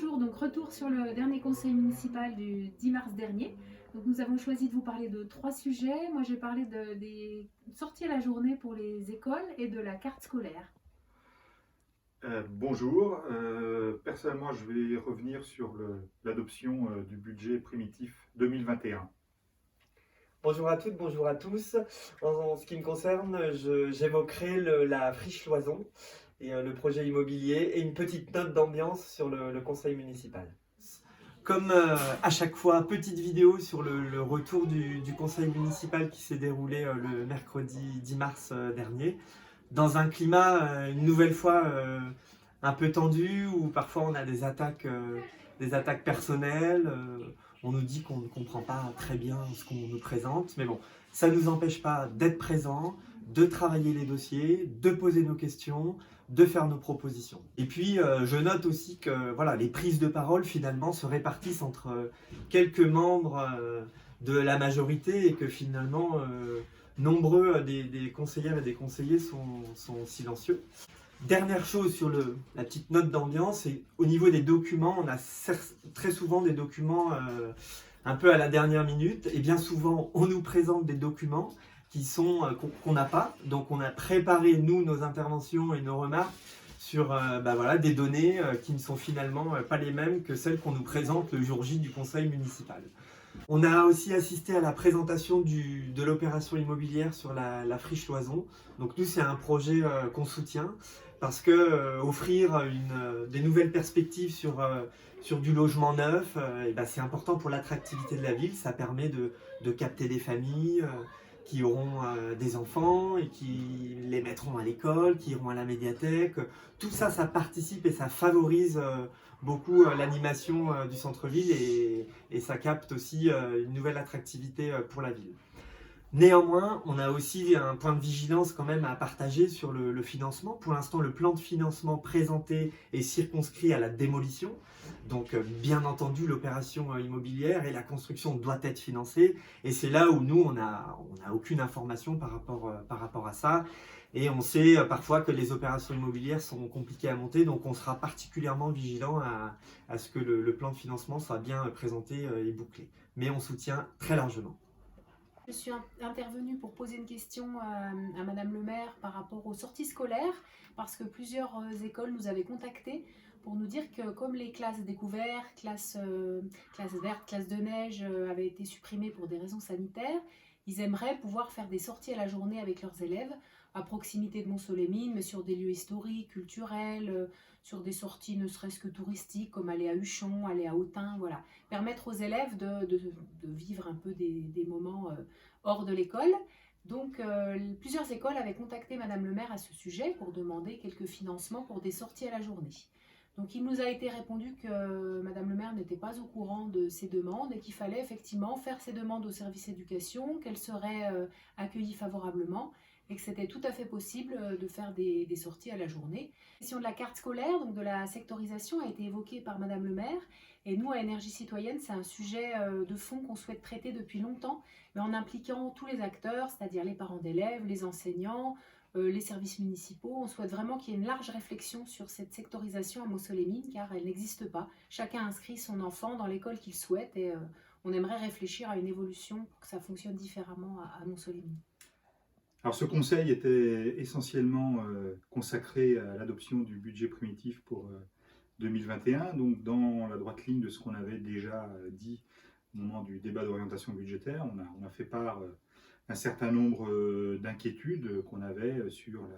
Bonjour, donc retour sur le dernier conseil municipal du 10 mars dernier. Donc nous avons choisi de vous parler de trois sujets. Moi j'ai parlé des sorties à la journée pour les écoles et de la carte scolaire. Bonjour. Personnellement, je vais revenir sur l'adoption du budget primitif 2021. Bonjour à toutes, bonjour à tous. En ce qui me concerne, j'évoquerai la friche loison et le projet immobilier et une petite note d'ambiance sur le conseil municipal. Comme à chaque fois, petite vidéo sur le retour du conseil municipal qui s'est déroulé le mercredi 10 mars dernier, dans un climat une nouvelle fois un peu tendu où parfois on a des attaques personnelles. On nous dit qu'on ne comprend pas très bien ce qu'on nous présente, mais bon, ça ne nous empêche pas d'être présents, de travailler les dossiers, de poser nos questions, de faire nos propositions. Et puis, je note aussi que voilà, les prises de parole finalement se répartissent entre quelques membres de la majorité et que finalement, nombreux des conseillères et des conseillers sont silencieux. Dernière chose sur la petite note d'ambiance, c'est au niveau des documents, on a très souvent des documents un peu à la dernière minute, et bien souvent on nous présente des documents qu'on n'a pas, donc on a préparé nous nos interventions et nos remarques sur voilà, des données qui ne sont finalement pas les mêmes que celles qu'on nous présente le jour J du conseil municipal. On a aussi assisté à la présentation de l'opération immobilière sur la friche loison. Donc nous, c'est un projet qu'on soutient parce que offrir des nouvelles perspectives sur du logement neuf, c'est important pour l'attractivité de la ville. Ça permet de capter des familles qui auront des enfants et qui les mettront à l'école, qui iront à la médiathèque. Tout ça, ça participe et ça favorise beaucoup l'animation du centre-ville et ça capte aussi une nouvelle attractivité pour la ville. Néanmoins, on a aussi un point de vigilance quand même à partager sur le financement. Pour l'instant, le plan de financement présenté est circonscrit à la démolition. Donc, bien entendu, l'opération immobilière et la construction doivent être financées. Et c'est là où nous, on n'a aucune information par rapport à ça. Et on sait parfois que les opérations immobilières sont compliquées à monter. Donc, on sera particulièrement vigilant à ce que le plan de financement soit bien présenté et bouclé. Mais on soutient très largement. Je suis intervenue pour poser une question à Madame le maire par rapport aux sorties scolaires, parce que plusieurs écoles nous avaient contactés pour nous dire que comme les classes découvertes, classes vertes, classes de neige avaient été supprimées pour des raisons sanitaires, ils aimeraient pouvoir faire des sorties à la journée avec leurs élèves à proximité de Montceau-les-Mines, mais sur des lieux historiques, culturels, sur des sorties ne serait-ce que touristiques, comme aller à Huchon, aller à Autun, voilà. Permettre aux élèves de vivre un peu des moments hors de l'école. Donc, plusieurs écoles avaient contacté Madame le maire à ce sujet pour demander quelques financements pour des sorties à la journée. Donc, il nous a été répondu que Madame le maire n'était pas au courant de ces demandes et qu'il fallait effectivement faire ces demandes au service éducation, qu'elles seraient accueillies favorablement et que c'était tout à fait possible de faire des sorties à la journée. La question de la carte scolaire, donc de la sectorisation, a été évoquée par Madame le maire. Et nous, à Énergie Citoyenne, c'est un sujet de fond qu'on souhaite traiter depuis longtemps, mais en impliquant tous les acteurs, c'est-à-dire les parents d'élèves, les enseignants, les services municipaux. On souhaite vraiment qu'il y ait une large réflexion sur cette sectorisation à Montceau-les-Mines, car elle n'existe pas. Chacun inscrit son enfant dans l'école qu'il souhaite et on aimerait réfléchir à une évolution pour que ça fonctionne différemment à Montceau-les-Mines. Alors ce conseil était essentiellement consacré à l'adoption du budget primitif pour 2021, donc dans la droite ligne de ce qu'on avait déjà dit au moment du débat d'orientation budgétaire. On a fait part d'un certain nombre d'inquiétudes qu'on avait sur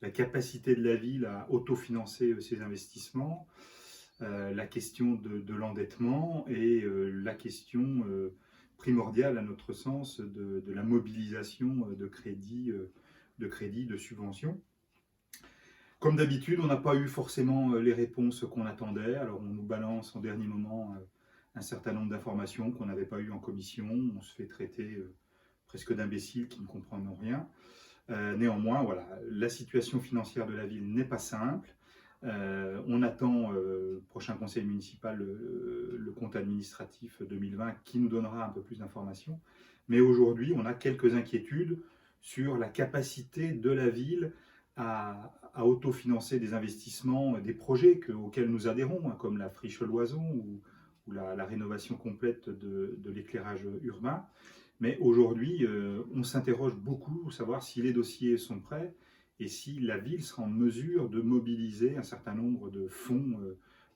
la capacité de la ville à autofinancer ses investissements, la question de l'endettement et la question primordiale à notre sens de la mobilisation de crédits, de subventions. Comme d'habitude, on n'a pas eu forcément les réponses qu'on attendait. Alors on nous balance en dernier moment un certain nombre d'informations qu'on n'avait pas eues en commission. On se fait traiter presque d'imbéciles qui ne comprennent rien. Néanmoins, voilà, la situation financière de la ville n'est pas simple. On attend prochain conseil municipal le compte administratif 2020 qui nous donnera un peu plus d'informations. Mais aujourd'hui, on a quelques inquiétudes sur la capacité de la ville à autofinancer des investissements, des projets auxquels nous adhérons, hein, comme la friche Loison ou la rénovation complète de l'éclairage urbain. Mais aujourd'hui, on s'interroge beaucoup pour savoir si les dossiers sont prêts et si la ville sera en mesure de mobiliser un certain nombre de fonds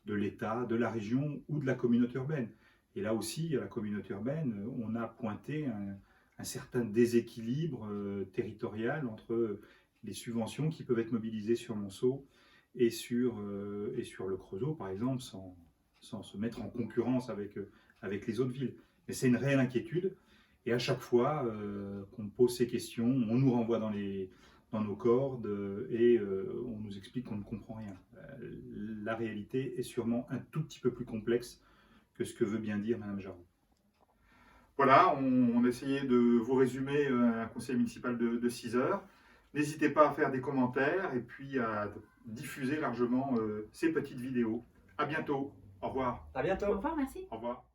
de l'État, de la région ou de la communauté urbaine. Et là aussi, à la communauté urbaine, on a pointé un certain déséquilibre territorial entre les subventions qui peuvent être mobilisées sur Monceau et sur le Creusot, par exemple, sans se mettre en concurrence avec les autres villes. Mais c'est une réelle inquiétude. Et à chaque fois qu'on pose ces questions, on nous renvoie dans nos cordes et on nous explique qu'on ne comprend rien. La réalité est sûrement un tout petit peu plus complexe que ce que veut bien dire Mme Jarot. Voilà, on a essayé de vous résumer un conseil municipal de 6 heures. N'hésitez pas à faire des commentaires et puis à diffuser largement ces petites vidéos. À bientôt. Au revoir. À bientôt. Au revoir, merci. Au revoir.